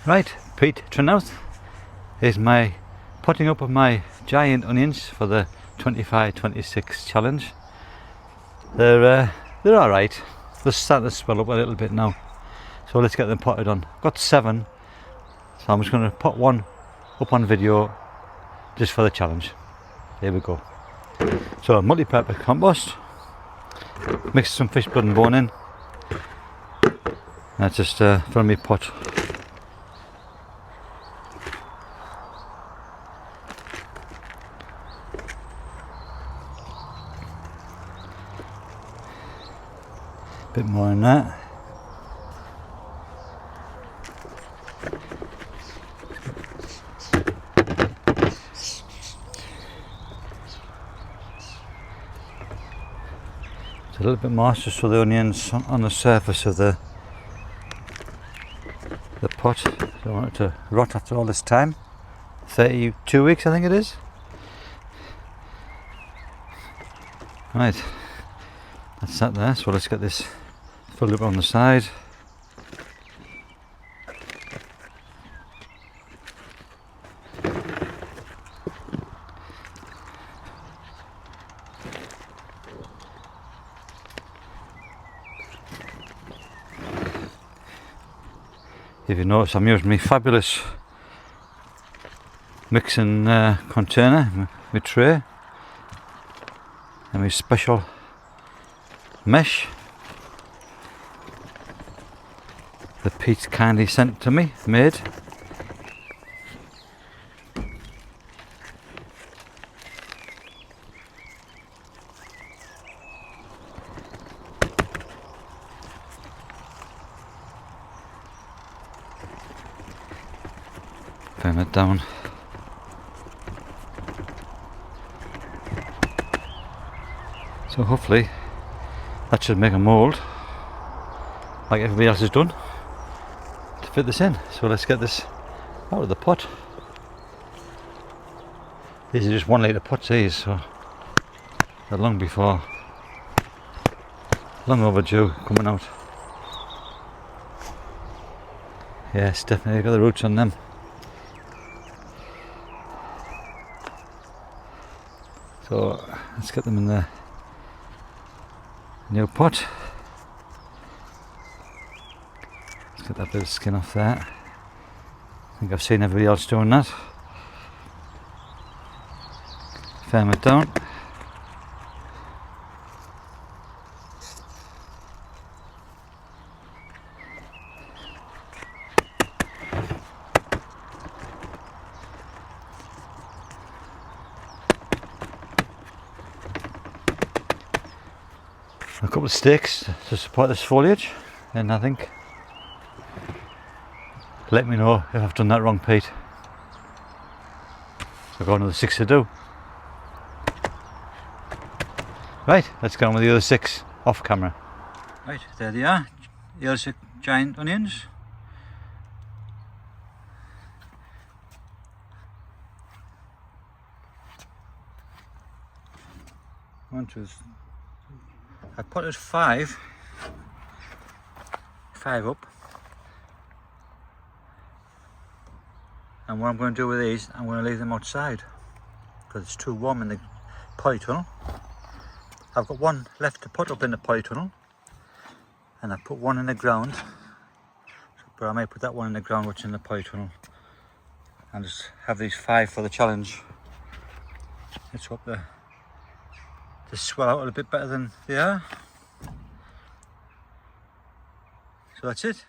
Right, Pete Trenouth is my putting up of my giant onions for the 25-26 challenge. They're alright. They're starting to swell up a little bit now. So let's get them potted on. I've got 7, so I'm just going to put one up on video just for the challenge. Here we go. So multi-purpose compost, mix some fish blood and bone in. That's just from my pot. Bit more in that. It's a little bit more just so the onions on the surface of the pot. Don't want it to rot after all this time. 32 weeks I think it is. Right, that's that there. So let's get this filled up on the side. If you notice, I'm using my fabulous mixing container, my tray, and my special mesh that Pete kindly sent to me, made. Firm it down. So hopefully that should make a mould like everybody else has done to fit this in. So let's get this out of the pot. These are just 1 litre pots, these, so they're long overdue coming out. Yes, definitely got the roots on them. So let's get them in the new pot. Let's get that bit of skin off there. I think I've seen everybody else doing that. Firm it down. A couple of stakes to support this foliage, and I think let me know if I've done that wrong, Pete. I've got another 6 to do. Right, let's go on with the other 6 off camera. Right, there they are, the other 6 giant onions. One, two, I put it 5 up, and what I'm going to do with these, I'm going to leave them outside because it's too warm in the polytunnel. I've got 1 left to put up in the polytunnel, and I put 1 in the ground, but I may put that 1 in the ground which is in the polytunnel, and just have these 5 for the challenge. Let's hope they swell out a little bit better than they are. So that's it.